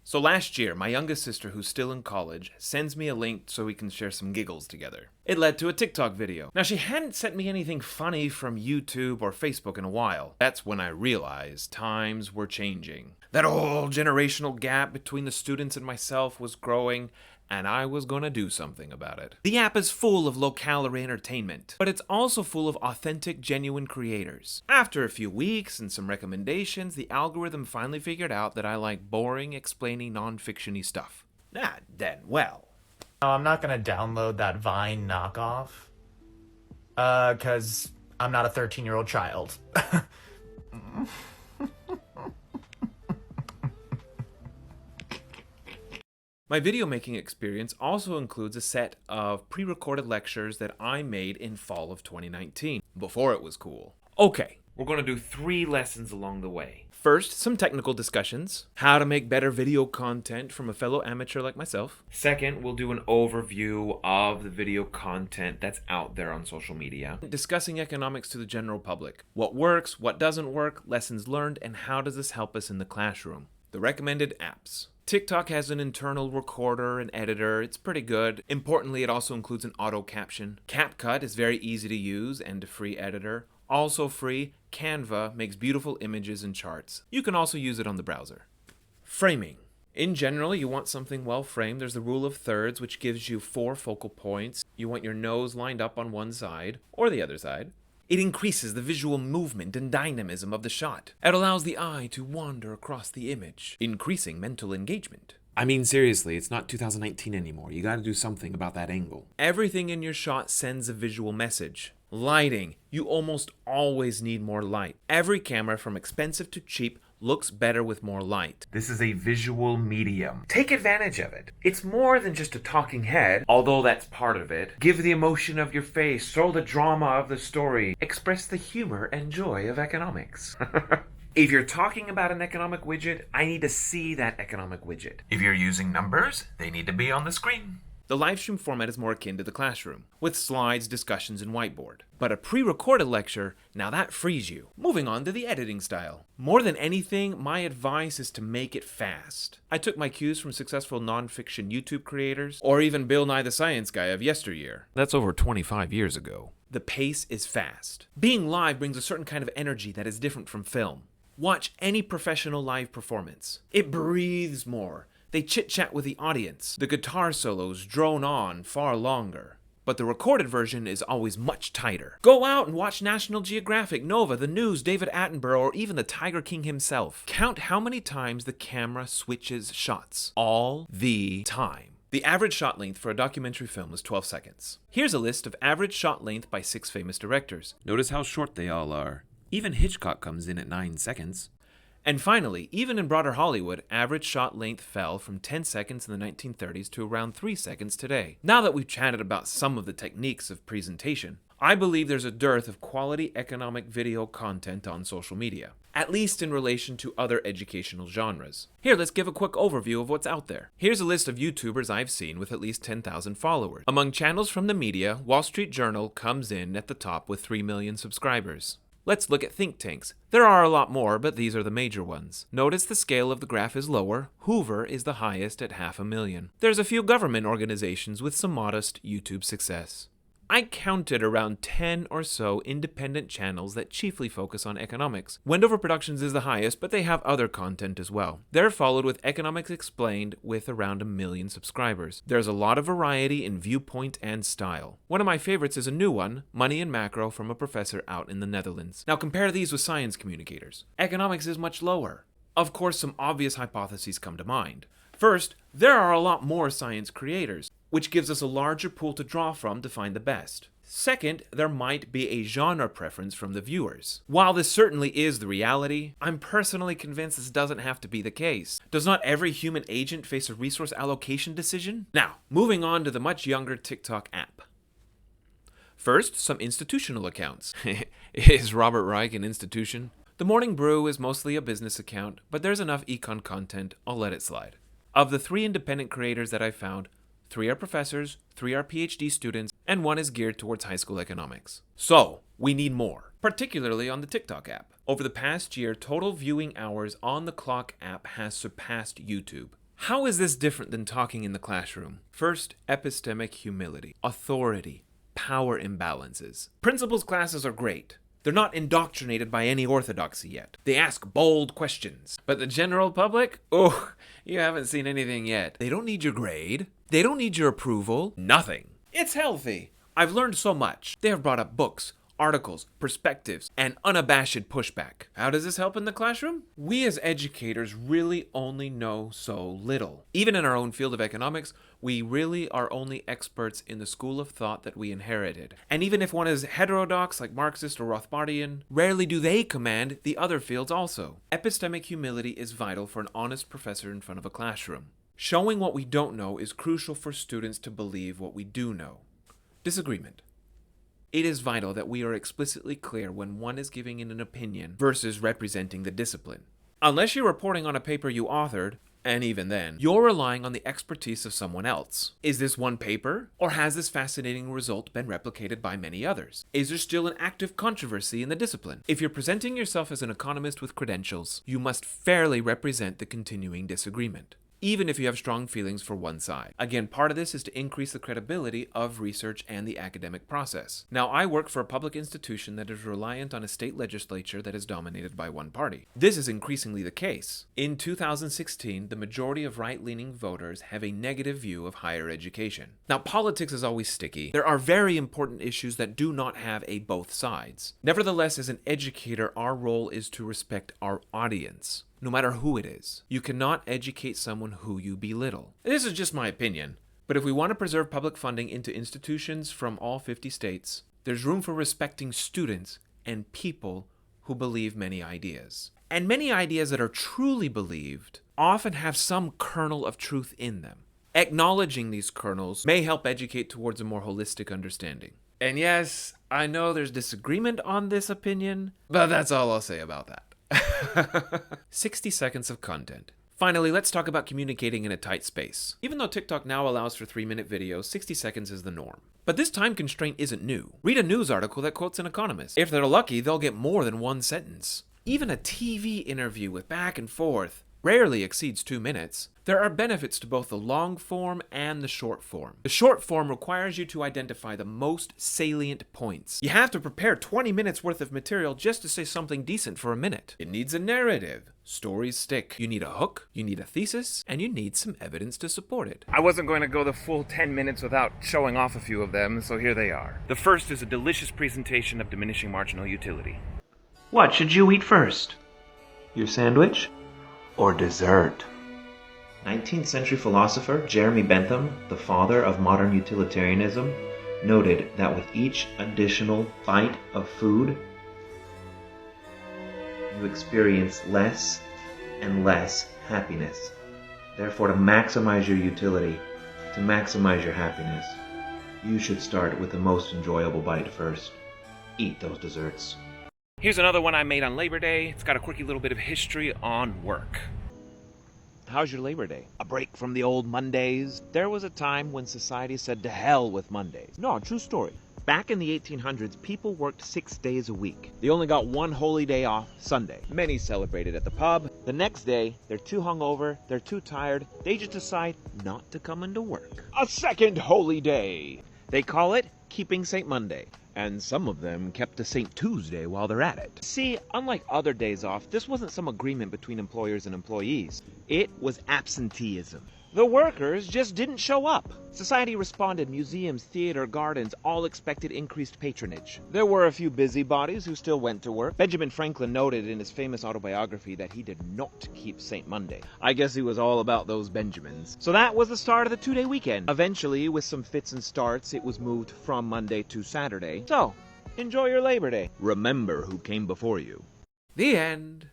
So last year, my youngest sister, who's still in college, sends me a link so we can share some giggles together. It led to a TikTok video. Now, she hadn't sent me anything funny from YouTube or Facebook in a while. That's when I realized times were changing. That old generational gap between the students and myself was growing, and I was gonna do something about it. The app is full of low-calorie entertainment, but it's also full of authentic, genuine creators. After a few weeks and some recommendations, the algorithm finally figured out that I like boring, explaining, non-fiction-y stuff. Then, well. No, I'm not gonna download that Vine knockoff. Cause I'm not a 13-year-old child. My video making experience also includes a set of pre-recorded lectures that I made in fall of 2019, before it was cool. Okay, we're going to do 3 lessons along the way. First, some technical discussions, how to make better video content from a fellow amateur like myself. Second, we'll do an overview of the video content that's out there on social media. Discussing economics to the general public. What works, what doesn't work, lessons learned, and how does this help us in the classroom. The recommended apps. TikTok has an internal recorder and editor. It's pretty good. Importantly, it also includes an auto caption. CapCut is very easy to use and a free editor. Also free, Canva makes beautiful images and charts. You can also use it on the browser. Framing. In general, you want something well framed. There's the rule of thirds, which gives you 4 focal points. You want your nose lined up on one side or the other side. It increases the visual movement and dynamism of the shot. It allows the eye to wander across the image, increasing mental engagement. I mean, seriously, it's not 2019 anymore. You gotta do something about that angle. Everything in your shot sends a visual message. Lighting. You almost always need more light. Every camera, from expensive to cheap, looks better with more light. This is a visual medium. Take advantage of it. It's more than just a talking head, although that's part of it. Give the emotion of your face, throw the drama of the story, express the humor and joy of economics. If you're talking about an economic widget, I need to see that economic widget. If you're using numbers, they need to be on the screen. The livestream format is more akin to the classroom, with slides, discussions, and whiteboard. But a pre-recorded lecture, now that frees you. Moving on to the editing style. More than anything, my advice is to make it fast. I took my cues from successful non-fiction YouTube creators, or even Bill Nye the Science Guy of yesteryear. That's over 25 years ago. The pace is fast. Being live brings a certain kind of energy that is different from film. Watch any professional live performance. It breathes more. They chit-chat with the audience. The guitar solos drone on far longer. But the recorded version is always much tighter. Go out and watch National Geographic, Nova, The News, David Attenborough, or even the Tiger King himself. Count how many times the camera switches shots. All the time. The average shot length for a documentary film is 12 seconds. Here's a list of average shot length by 6 famous directors. Notice how short they all are. Even Hitchcock comes in at 9 seconds. And finally, even in broader Hollywood, average shot length fell from 10 seconds in the 1930s to around 3 seconds today. Now that we've chatted about some of the techniques of presentation, I believe there's a dearth of quality economic video content on social media, at least in relation to other educational genres. Here, let's give a quick overview of what's out there. Here's a list of YouTubers I've seen with at least 10,000 followers. Among channels from the media, Wall Street Journal comes in at the top with 3 million subscribers. Let's look at think tanks. There are a lot more, but these are the major ones. Notice the scale of the graph is lower. Hoover is the highest at 500,000. There's a few government organizations with some modest YouTube success. I counted around 10 or so independent channels that chiefly focus on economics. Wendover Productions is the highest, but they have other content as well. They're followed with Economics Explained with around 1 million subscribers. There's a lot of variety in viewpoint and style. One of my favorites is a new one, Money and Macro, from a professor out in the Netherlands. Now compare these with science communicators. Economics is much lower. Of course, some obvious hypotheses come to mind. First, there are a lot more science creators, which gives us a larger pool to draw from to find the best. Second, there might be a genre preference from the viewers. While this certainly is the reality, I'm personally convinced this doesn't have to be the case. Does not every human agent face a resource allocation decision? Now, moving on to the much younger TikTok app. First, some institutional accounts. Is Robert Reich an institution? The Morning Brew is mostly a business account, but there's enough econ content, I'll let it slide. Of the 3 independent creators that I found, 3 are professors, 3 are PhD students, and 1 is geared towards high school economics. So, we need more, particularly on the TikTok app. Over the past year, total viewing hours on the Clock app has surpassed YouTube. How is this different than talking in the classroom? First, epistemic humility, authority, power imbalances. Principals classes are great. They're not indoctrinated by any orthodoxy yet. They ask bold questions. But the general public? Oh, you haven't seen anything yet. They don't need your grade. They don't need your approval. Nothing. It's healthy. I've learned so much. They have brought up books, articles, perspectives, and unabashed pushback. How does this help in the classroom? We as educators really only know so little. Even in our own field of economics, we really are only experts in the school of thought that we inherited. And even if one is heterodox, like Marxist or Rothbardian, rarely do they command the other fields also. Epistemic humility is vital for an honest professor in front of a classroom. Showing what we don't know is crucial for students to believe what we do know. Disagreement. It is vital that we are explicitly clear when one is giving an opinion versus representing the discipline. Unless you're reporting on a paper you authored, and even then, you're relying on the expertise of someone else. Is this one paper, or has this fascinating result been replicated by many others? Is there still an active controversy in the discipline? If you're presenting yourself as an economist with credentials, you must fairly represent the continuing disagreement, even if you have strong feelings for one side. Again, part of this is to increase the credibility of research and the academic process. Now, I work for a public institution that is reliant on a state legislature that is dominated by one party. This is increasingly the case. In 2016, the majority of right-leaning voters have a negative view of higher education. Now, politics is always sticky. There are very important issues that do not have a both sides. Nevertheless, as an educator, our role is to respect our audience, no matter who it is. You cannot educate someone who you belittle. This is just my opinion, but if we want to preserve public funding into institutions from all 50 states, there's room for respecting students and people who believe many ideas. And many ideas that are truly believed often have some kernel of truth in them. Acknowledging these kernels may help educate towards a more holistic understanding. And yes, I know there's disagreement on this opinion, but that's all I'll say about that. 60 seconds of content. Finally, let's talk about communicating in a tight space. Even though TikTok now allows for 3-minute videos, 60 seconds is the norm. But this time constraint isn't new. Read a news article that quotes an economist. If they're lucky, they'll get more than one sentence. Even a TV interview with back and forth rarely exceeds 2 minutes. There are benefits to both the long form and the short form. The short form requires you to identify the most salient points. You have to prepare 20 minutes worth of material just to say something decent for a minute. It needs a narrative. Stories stick. You need a hook, you need a thesis, and you need some evidence to support it. I wasn't going to go the full 10 minutes without showing off a few of them, so here they are. The first is a delicious presentation of diminishing marginal utility. What should you eat first? Your sandwich or dessert? 19th century philosopher Jeremy Bentham, the father of modern utilitarianism, noted that with each additional bite of food, you experience less and less happiness. Therefore, to maximize your utility, to maximize your happiness, you should start with the most enjoyable bite first. Eat those desserts. Here's another one I made on Labor Day. It's got a quirky little bit of history on work. How's your Labor Day? A break from the old Mondays? There was a time when society said to hell with Mondays. No, true story. Back in the 1800s, people worked 6 days a week. They only got one holy day off, Sunday. Many celebrated at the pub. The next day, they're too hungover, they're too tired, they just decide not to come into work. A second holy day! They call it Keeping St. Monday. And some of them kept to St. Tuesday while they're at it. See, unlike other days off, this wasn't some agreement between employers and employees. It was absenteeism. The workers just didn't show up. Society responded. Museums, theater, gardens all expected increased patronage. There were a few busybodies who still went to work. Benjamin Franklin noted in his famous autobiography that he did not keep St. Monday. I guess he was all about those Benjamins. So that was the start of the 2-day weekend. Eventually, with some fits and starts, it was moved from Monday to Saturday. So, enjoy your Labor Day. Remember who came before you. The end.